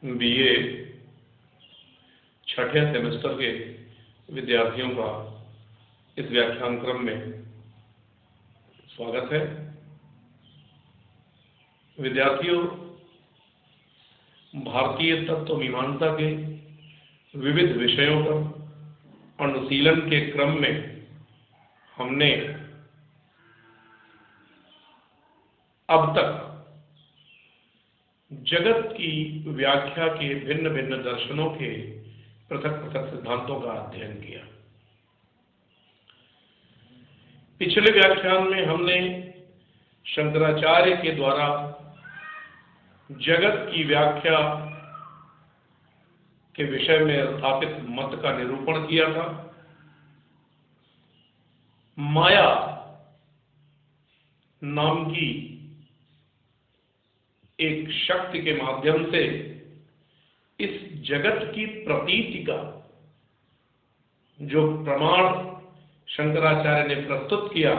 BA छठे semester के विद्यार्थियों का इस व्याख्यान क्रम में स्वागत है। विद्यार्थियों, भारतीय तत्व मीमांसा के विविध विषयों पर अनुशीलन के क्रम में हमने अब तक जगत की व्याख्या के भिन्न भिन्न दर्शनों के पृथक पृथक सिद्धांतों का अध्ययन किया। पिछले व्याख्यान में हमने शंकराचार्य के द्वारा जगत की व्याख्या के विषय में स्थापित मत का निरूपण किया था। माया नाम की एक शक्ति के माध्यम से इस जगत की प्रतीति का जो प्रमाण शंकराचार्य ने प्रस्तुत किया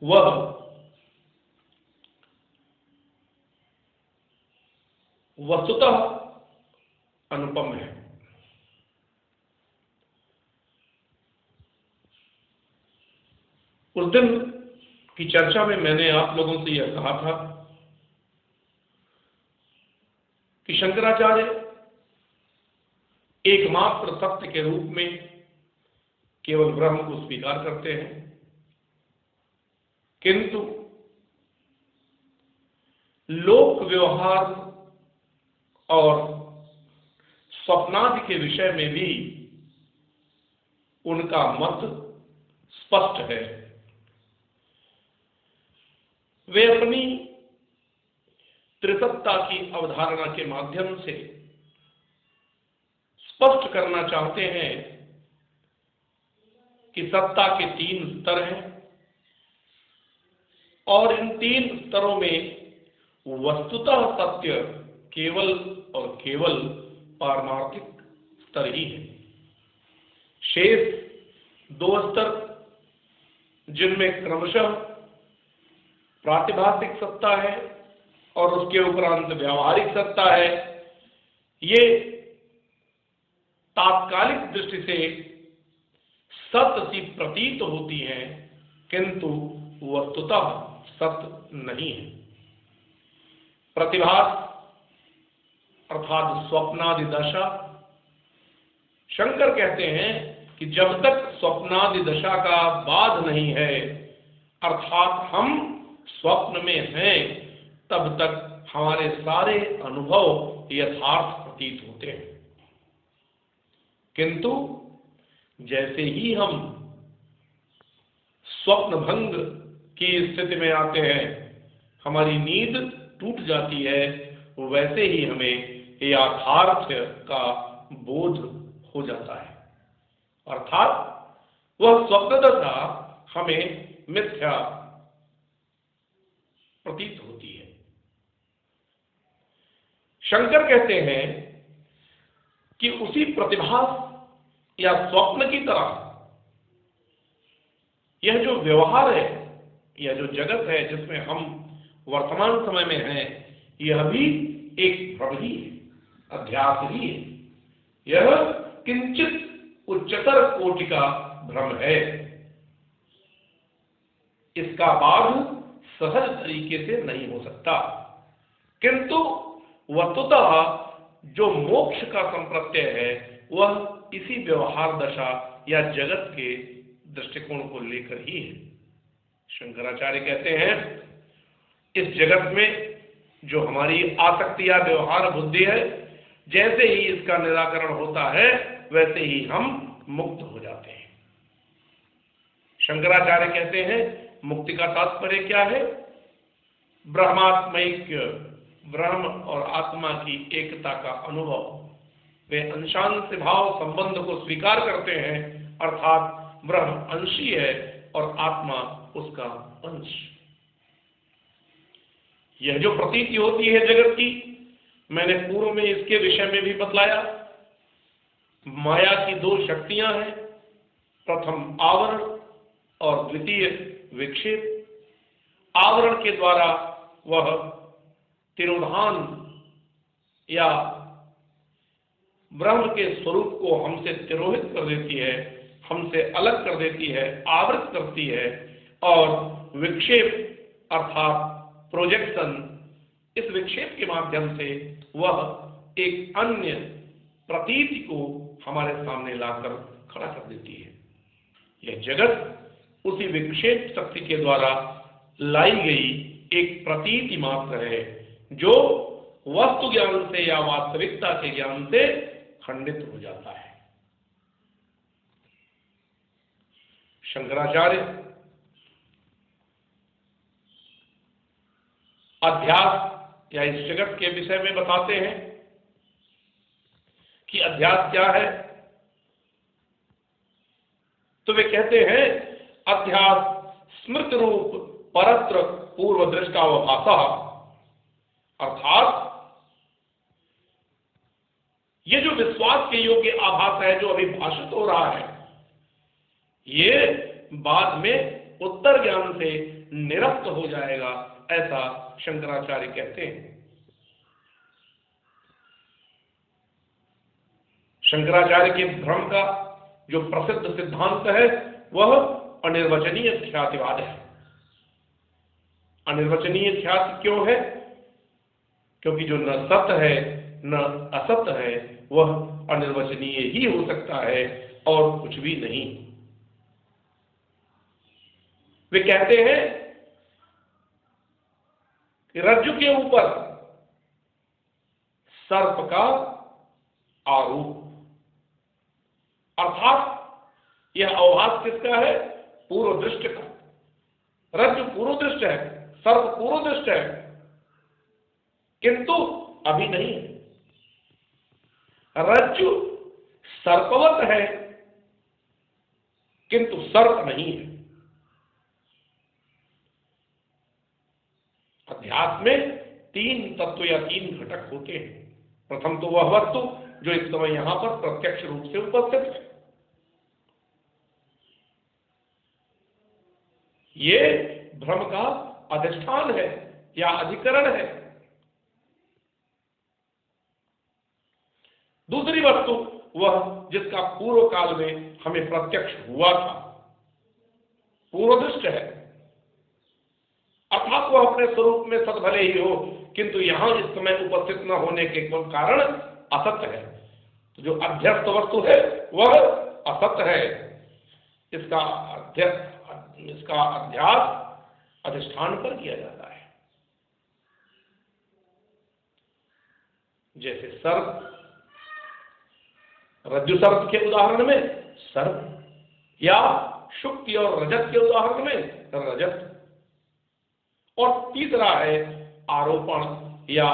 वह वस्तुतः अनुपम है। उस दिन की चर्चा में मैंने आप लोगों से यह कहा था कि शंकराचार्य एकमात्र सत्य के रूप में केवल ब्रह्म को स्वीकार करते हैं, किंतु लोक व्यवहार और स्वप्नादि के विषय में भी उनका मत स्पष्ट है। वे अपनी त्रिसत्ता की अवधारणा के माध्यम से स्पष्ट करना चाहते हैं कि सत्ता के तीन स्तर हैं और इन तीन स्तरों में वस्तुतः सत्य केवल और केवल पारमार्थिक स्तर ही है। शेष दो स्तर जिनमें क्रमशः प्रातिभासिक सत्ता है और उसके उपरांत व्यावहारिक सत्ता है, ये तात्कालिक दृष्टि से सत्य सी प्रतीत होती हैं, किंतु वस्तुतः सत्य नहीं है। प्रतिभास अर्थात स्वप्नादि दशा, शंकर कहते हैं कि जब तक स्वप्नादि दशा का बाध नहीं है, अर्थात हम स्वप्न में हैं, तब तक हमारे सारे अनुभव यथार्थ प्रतीत होते हैं। किंतु जैसे ही हम स्वप्न भंग की स्थिति में आते हैं, हमारी नींद टूट जाती है, वैसे ही हमें यथार्थ का बोध हो जाता है, अर्थात वह स्वप्न दशा हमें मिथ्या प्रतीत होती है। शंकर कहते हैं कि उसी प्रतिभास या स्वप्न की तरह यह जो व्यवहार है, यह जो जगत है जिसमें हम वर्तमान समय में हैं, यह भी एक भ्रम ही है, अध्यास ही है। यह किंचित उच्चतर कोटि का भ्रम है। इसका बाध सहज तरीके से नहीं हो सकता, किंतु वस्तुतः जो मोक्ष का संप्रत्यय है वह इसी व्यवहार दशा या जगत के दृष्टिकोण को लेकर ही है। शंकराचार्य कहते हैं इस जगत में जो हमारी आसक्ति या व्यवहार बुद्धि है, जैसे ही इसका निराकरण होता है वैसे ही हम मुक्त हो जाते हैं। शंकराचार्य कहते हैं मुक्ति का तात्पर्य क्या है? ब्रह्मात्मैक्य, ब्रह्म और आत्मा की एकता का अनुभव। वे अंशांश भाव संबंध को स्वीकार करते हैं, अर्थात ब्रह्म अंशी है और आत्मा उसका अंश। यह जो प्रतीति होती है जगत की, मैंने पूर्व में इसके विषय में भी बतलाया। माया की दो शक्तियां हैं, प्रथम आवरण और द्वितीय विक्षेप। आवरण के द्वारा वह तिरोधान या ब्रह्म के स्वरूप को हमसे तिरोहित कर देती है, हमसे अलग कर देती है, आवृत करती है, और विक्षेप अर्थात प्रोजेक्शन, इस विक्षेप के माध्यम से वह एक अन्य प्रतीति को हमारे सामने लाकर खड़ा कर देती है। यह जगत उसी विक्षेप शक्ति के द्वारा लाई गई एक प्रतीति मात्र है, जो वस्तु ज्ञान से या वास्तविकता के ज्ञान से खंडित हो जाता है। शंकराचार्य अध्यास या इस जगत के विषय में बताते हैं कि अध्यास क्या है। तो वे कहते हैं अध्यास स्मृति रूप परत्र पूर्व दृष्टावभासा, अर्थात ये जो विश्वास के योग्य आभास है जो अभी भाषित हो रहा है, ये बाद में उत्तर ज्ञान से निरस्त हो जाएगा, ऐसा शंकराचार्य कहते हैं। शंकराचार्य के भ्रम का जो प्रसिद्ध सिद्धांत है वह अनिर्वचनीय ख्यातिवाद है। अनिर्वचनीय ख्याति क्यों है? क्योंकि जो न सत्य है न असत्य है वह अनिर्वचनीय ही हो सकता है और कुछ भी नहीं। वे कहते हैं कि रज्जु के ऊपर सर्प का आरोप, अर्थात यह अवभास किसका है? पूर्व दृष्ट का। रज्जु पूर्व दृष्ट है, सर्प पूर्व दृष्ट है, किंतु अभी नहीं है। रज्जु सर्पवत है किंतु सर्प नहीं है। अध्यात्म में तीन तत्व या तीन घटक होते हैं। प्रथम तो वह वस्तु जो इस समय यहां पर प्रत्यक्ष रूप से उपस्थित है, ये भ्रम का अधिष्ठान है या अधिकरण है। दूसरी वस्तु वह जिसका पूर्व काल में हमें प्रत्यक्ष हुआ था, पूर्वदृष्ट है, अर्थात वह अपने स्वरूप में सद्भले ही हो किंतु यहां इस समय उपस्थित न होने के कारण असत्य है। तो जो अध्यस्त वस्तु है वह असत्य है। इसका अध्यास अधिष्ठान पर किया जाता है। जैसे सर्प, रज्जु सर्प के उदाहरण में सर्प, या शुक्ति और रजत के उदाहरण में रजत, और तीसरा है आरोपण या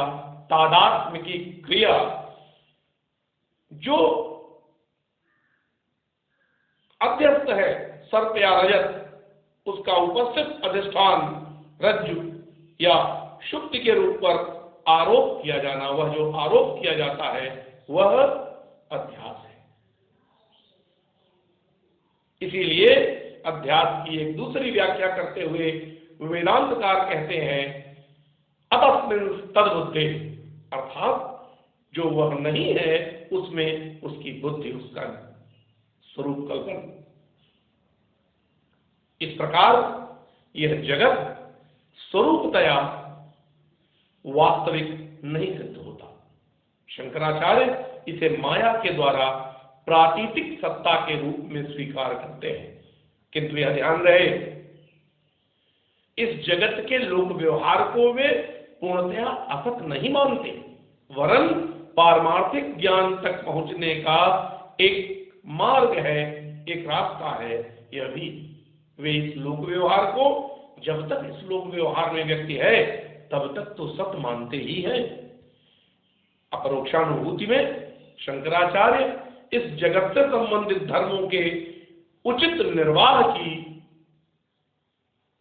तादात्म्य की क्रिया, जो अध्यस्त है सर्प या रजत, उसका उपस्थित अधिष्ठान रज्जु या शुक्ति के रूप पर आरोप किया जाना, वह जो आरोप किया जाता है वह अध्यास है। इसीलिए अध्यास की एक दूसरी व्याख्या करते हुए वेदांतकार कहते हैं अतस्मिन् तद्बुद्धि, अर्थात जो वह नहीं है उसमें उसकी बुद्धि, उसका स्वरूप कल्पन। इस प्रकार यह जगत स्वरूपतया वास्तविक नहीं सिद्ध होता। शंकराचार्य इसे माया के द्वारा प्रातीतिक सत्ता के रूप में स्वीकार करते हैं, किंतु यह ध्यान रहे इस जगत के लोक व्यवहार को वे पूर्णतया असत नहीं मानते, वरन पारमार्थिक ज्ञान तक पहुंचने का एक मार्ग है, एक रास्ता है। यह भी वे इस लोक व्यवहार को, जब तक इस लोक व्यवहार में व्यक्ति है तब तक तो सत्य मानते ही है। अपरोक्षानुभूति में शंकराचार्य इस जगत से संबंधित धर्मों के उचित निर्वाह की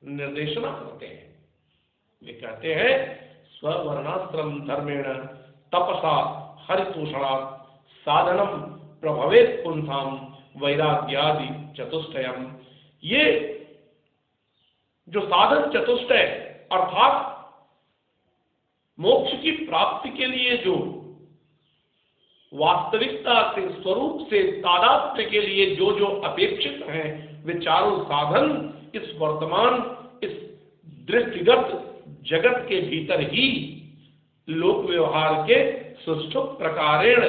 निर्देशना करते हैं। वे कहते हैं स्ववर्णाश्रम धर्मेण तपसा हरितोषणा साधनम प्रभवेत पुंसाम वैराग्यादि चतुष्टयम। ये जो साधन चतुष्टय अर्थात मोक्ष की प्राप्ति के लिए जो वास्तविकता से, स्वरूप से तादात्म्य के लिए जो जो अपेक्षित हैं, वे चारों साधन इस वर्तमान, इस दृष्टिगत जगत के भीतर ही लोक व्यवहार के सुष्ठु प्रकारेण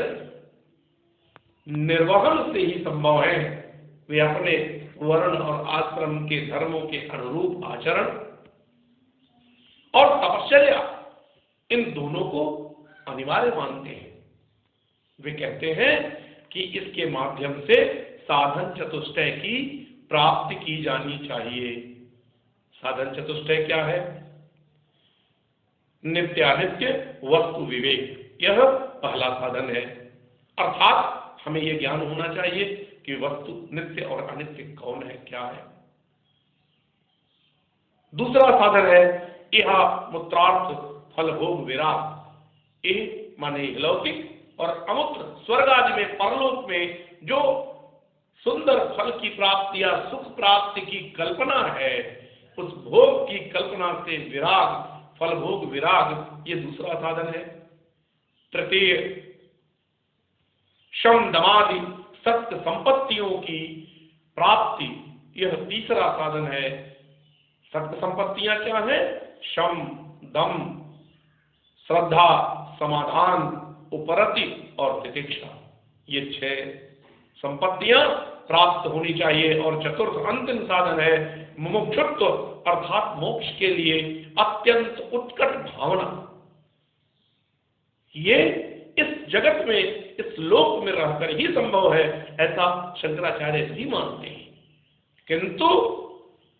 निर्वहन से ही संभव है। वे अपने वर्ण और आश्रम के धर्मों के अनुरूप आचरण और तपश्चर्या, इन दोनों को अनिवार्य मानते हैं। वे कहते हैं कि इसके माध्यम से साधन चतुष्टय की प्राप्ति की जानी चाहिए। साधन चतुष्टय क्या है? नित्यानित्य वस्तु विवेक, यह पहला साधन है। अर्थात हमें यह ज्ञान होना चाहिए कि वस्तु नित्य और अनित्य कौन है, क्या है। दूसरा साधन है इह मूत्रार्थ फल भोग विराग। इह माने लौकिक और अमूत्र स्वर्ग आदि में, परलोक में जो सुंदर फल की प्राप्ति या सुख प्राप्ति की कल्पना है, उस भोग की कल्पना से विराग, फल भोग विराग, ये दूसरा साधन है। तृतीय शम दमादि सत्य संपत्तियों की प्राप्ति, यह तीसरा साधन है। सत्य संपत्तियां क्या है? शम, दम, श्रद्धा, समाधान, उपरति और तितिक्षा, ये 6 संपत्तियां प्राप्त होनी चाहिए। और चतुर्थ अंतिम साधन है मुमुक्षुत्व, अर्थात मोक्ष के लिए अत्यंत उत्कट भावना। ये इस जगत में, इस लोक में रहकर ही संभव है, ऐसा शंकराचार्य भी मानते हैं। किंतु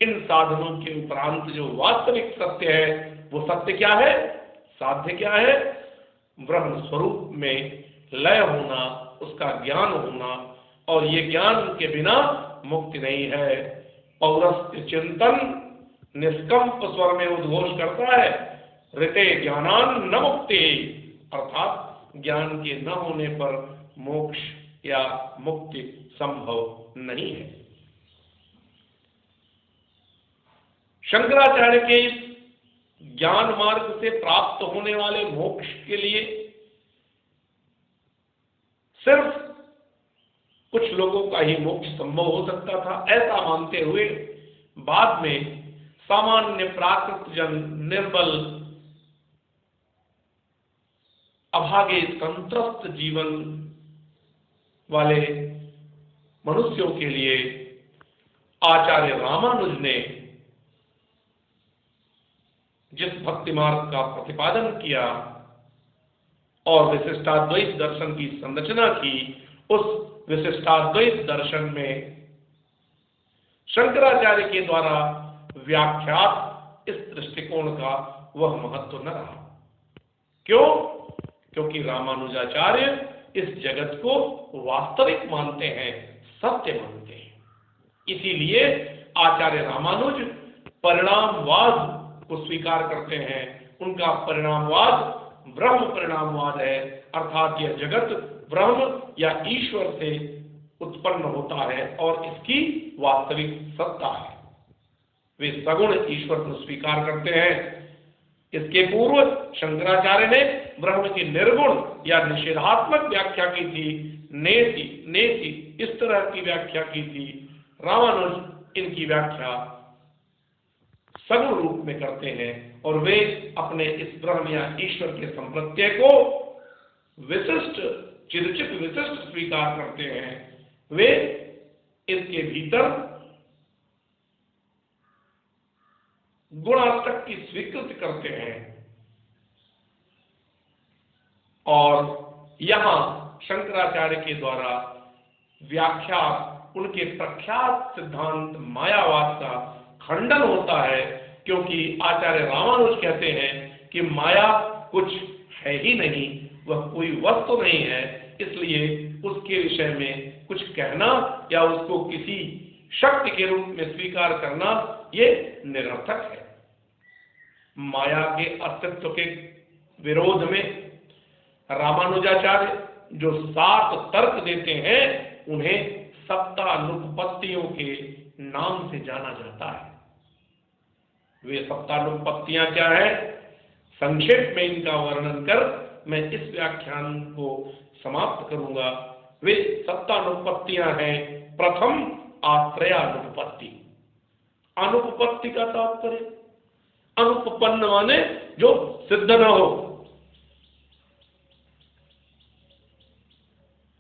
इन साधनों के उपरांत जो वास्तविक सत्य है, वो सत्य क्या है? साध्य क्या है? ब्रह्म स्वरूप में लय होना, उसका ज्ञान होना, और ये ज्ञान के बिना मुक्ति नहीं है। पौरस्त्य चिंतन निष्कंप स्वर में उद्घोष करता है, ऋते ज्ञानान न मुक्ति, अर्थात ज्ञान के न होने पर मोक्ष या मुक्ति संभव नहीं है। शंकराचार्य के इस ज्ञान मार्ग से प्राप्त होने वाले मोक्ष के लिए सिर्फ कुछ लोगों का ही मोक्ष संभव हो सकता था, ऐसा मानते हुए बाद में सामान्य प्राकृत जन, निर्बल, अभागे संत्रस्त जीवन वाले मनुष्यों के लिए आचार्य रामानुज ने जिस भक्ति मार्ग का प्रतिपादन किया और विशिष्टाद्वैत दर्शन की संरचना की, उस विशिष्टाद्वैत दर्शन में शंकराचार्य के द्वारा व्याख्यात इस दृष्टिकोण का वह महत्व न रहा। क्यों? क्योंकि रामानुजाचार्य इस जगत को वास्तविक मानते हैं, सत्य मानते हैं। इसीलिए आचार्य रामानुज परिणामवाद को स्वीकार करते हैं। उनका परिणामवाद ब्रह्म परिणामवाद है, अर्थात यह जगत ब्रह्म या ईश्वर से उत्पन्न होता है और इसकी वास्तविक सत्ता है। वे सगुण ईश्वर को स्वीकार करते हैं। इसके पूर्व शंकराचार्य ने ब्रह्म की निर्गुण या निषेधात्मक व्याख्या की थी, नेति नेति इस तरह की व्याख्या की थी। रामानुज इनकी व्याख्या सगुण रूप में करते हैं और वे अपने इस ब्रह्म या ईश्वर के संप्रत्यय को विशिष्ट, चिरचित विशिष्ट स्वीकार करते हैं। वे इसके भीतर गुणाष्टक की स्वीकृति करते हैं और यहां शंकराचार्य के द्वारा व्याख्या उनके प्रख्यात सिद्धांत मायावाद का खंडन होता है, क्योंकि आचार्य रामानुज कहते हैं कि माया कुछ है ही नहीं, वह कोई वस्तु नहीं है, इसलिए उसके विषय में कुछ कहना या उसको किसी शक्ति के रूप में स्वीकार करना ये निरर्थक है। माया के अस्तित्व के विरोध में रामानुजाचार्य जो 7 तर्क देते हैं, उन्हें सप्तानुपत्तियों के नाम से जाना जाता है। वे सप्तानुपत्तियां क्या है? संक्षेप में इनका वर्णन कर मैं इस व्याख्यान को समाप्त करूंगा। वे सत्तानुपत्तियां हैं। प्रथम आश्रयानुपत्ति। अनुपपत्ति का तात्पर्य अनुपपन्न माने जो सिद्ध न हो।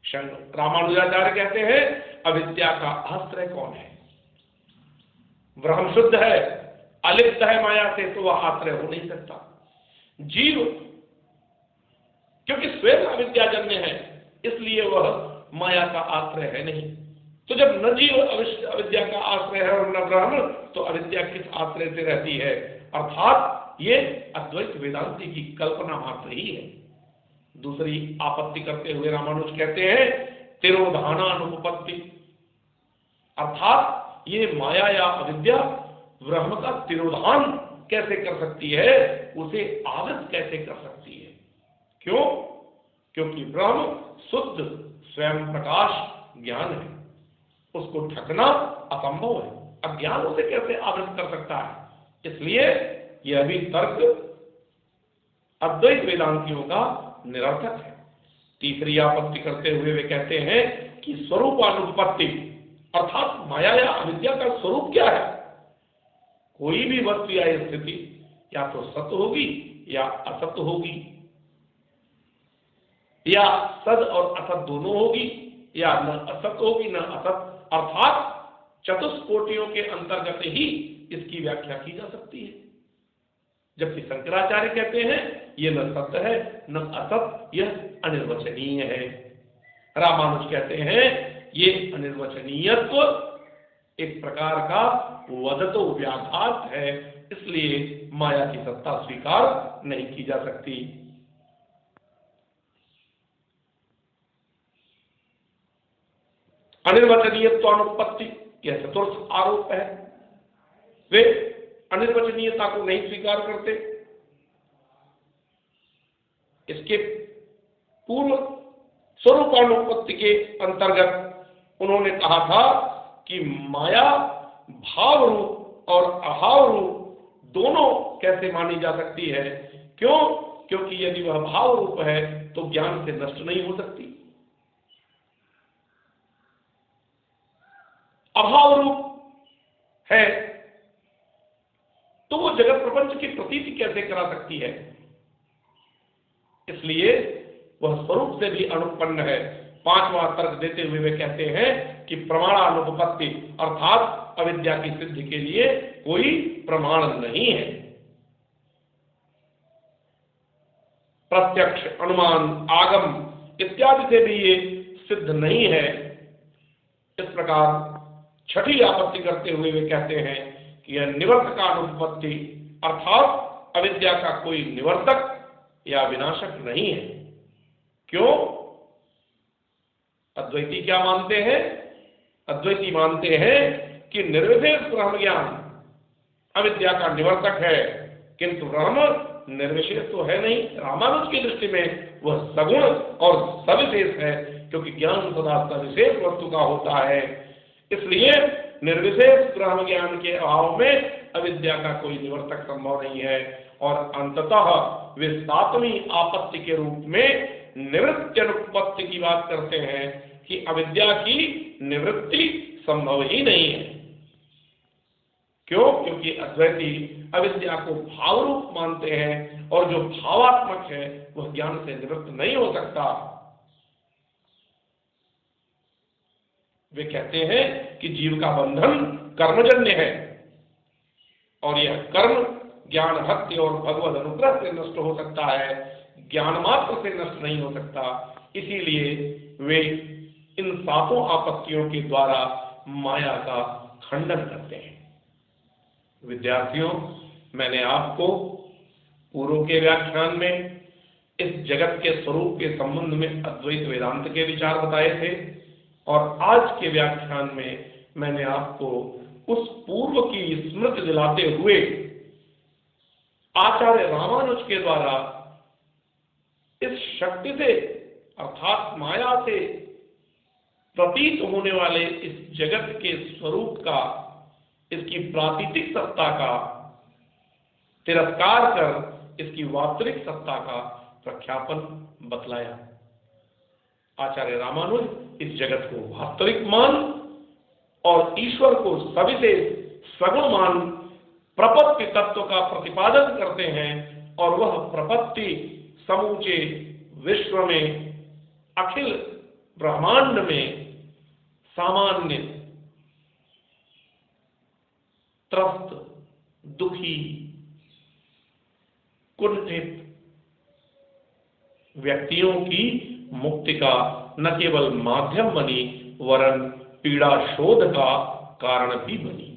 रामानुजाचार्य कहते हैं अविद्या का आश्रय कौन है? ब्रह्म शुद्ध है, अलिप्त है माया से, तो वह आश्रय हो नहीं सकता। जीव क्योंकि स्वयं अविद्याजन्य है, इसलिए वह माया का आश्रय है नहीं। तो जब न जीव अविद्या का आश्रय है और न ब्रह्म, तो अविद्या किस आश्रय से रहती है? अर्थात ये अद्वैत वेदांति की कल्पना मात्र ही है। दूसरी आपत्ति करते हुए रामानुज कहते हैं तिरोधानानुपत्ति, अर्थात ये माया या अविद्या ब्रह्म का तिरोधान कैसे कर सकती है, उसे आवृत कैसे कर सकती है? क्यों? क्योंकि ब्रह्म शुद्ध स्वयं प्रकाश ज्ञान है, उसको ढकना असंभव है। अज्ञान उसे कैसे आवृत कर सकता है? इसलिए यह भी तर्क अद्वैत वेदांतियों का निरर्थक है। तीसरी आपत्ति करते हुए वे कहते हैं कि स्वरूपानुपत्ति, अर्थात माया या अविद्या का स्वरूप क्या है? कोई भी वस्तु या स्थिति या तो सत्य होगी या असत्य होगी, या सद और असत दोनों होगी, या न असत होगी न असत। अर्थात चतुष्कोटियों के अंतर्गत ही इसकी व्याख्या की जा सकती है। जबकि शंकराचार्य कहते हैं यह न सत्य है न असत, यह अनिर्वचनीय है। रामानुज कहते हैं ये अनिर्वचनीयत्व एक प्रकार का वदतो व्याघात है, इसलिए माया की सत्ता स्वीकार नहीं की जा सकती। अनिर्वचनीयत्वानुपत्ति यह चतुर्थ आरोप है। वे अनिर्वचनीयता को नहीं स्वीकार करते। इसके पूर्व स्वरूपानुपत्ति के अंतर्गत उन्होंने कहा था कि माया भाव रूप और अभाव रूप दोनों कैसे मानी जा सकती है? क्यों? क्योंकि यदि वह भाव रूप है तो ज्ञान से नष्ट नहीं हो सकती। अभाव रूप है तो वो जगत प्रपंच की प्रतीति कैसे करा सकती है? इसलिए वह स्वरूप से भी अनुपन्न है। पांचवा तर्क देते हुए वे कहते हैं कि प्रमाणानुपत्ति, अर्थात अविद्या की सिद्धि के लिए कोई प्रमाण नहीं है। प्रत्यक्ष, अनुमान, आगम इत्यादि से भी ये सिद्ध नहीं है। इस प्रकार छठी आपत्ति करते हुए वे कहते हैं कि यह निवर्तकानुपत्ति, अर्थात अविद्या का कोई निवर्तक या विनाशक नहीं है। क्यों? अद्वैती क्या मानते हैं? अद्वैती मानते हैं कि निर्विशेष ब्रह्म ज्ञान अविद्या का निवर्तक है, किंतु ब्रह्म निर्विशेष तो है नहीं। रामानुज की दृष्टि में वह सगुण और सविशेष है, क्योंकि ज्ञान सदा सविशेष वस्तु का होता है। इसलिए निर्विशेष ब्रह्म ज्ञान के अभाव में अविद्या का कोई निवर्तक संभव नहीं है। और अंततः वे सातवीं आपत्ति के रूप में निवृत्त्यनुपत्ति की बात करते हैं कि अविद्या की निवृत्ति संभव ही नहीं है। क्यों? क्योंकि अद्वैती अविद्या को भाव रूप मानते हैं और जो भावात्मक है वह ज्ञान से निवृत्त नहीं हो सकता। वे कहते हैं कि जीव का बंधन कर्मजन्य है और यह कर्म ज्ञान भक्ति और भगवद अनुग्रह से नष्ट हो सकता है, ज्ञान मात्र से नष्ट नहीं हो सकता। इसीलिए वे इन सातों आपत्तियों के द्वारा माया का खंडन करते हैं। विद्यार्थियों, मैंने आपको पूर्व के व्याख्यान में इस जगत के स्वरूप के संबंध में अद्वैत वेदांत के विचार बताए थे और आज के व्याख्यान में मैंने आपको उस पूर्व की स्मृति दिलाते हुए आचार्य रामानुज के द्वारा इस शक्ति से अर्थात माया से प्रतीत होने वाले इस जगत के स्वरूप का, इसकी प्रातीतिक सत्ता का तिरस्कार कर इसकी वास्तविक सत्ता का प्रख्यापन बतलाया। आचार्य रामानुज इस जगत को वास्तविक मान और ईश्वर को सविशेष सगुण मान प्रपत्ति तत्व का प्रतिपादन करते हैं और वह प्रपत्ति समूचे विश्व में, अखिल ब्रह्मांड में सामान्य त्रस्त, दुखी, कुंठित व्यक्तियों की मुक्ति का न केवल माध्यम बनी वरन पीड़ा शोध का कारण भी बनी।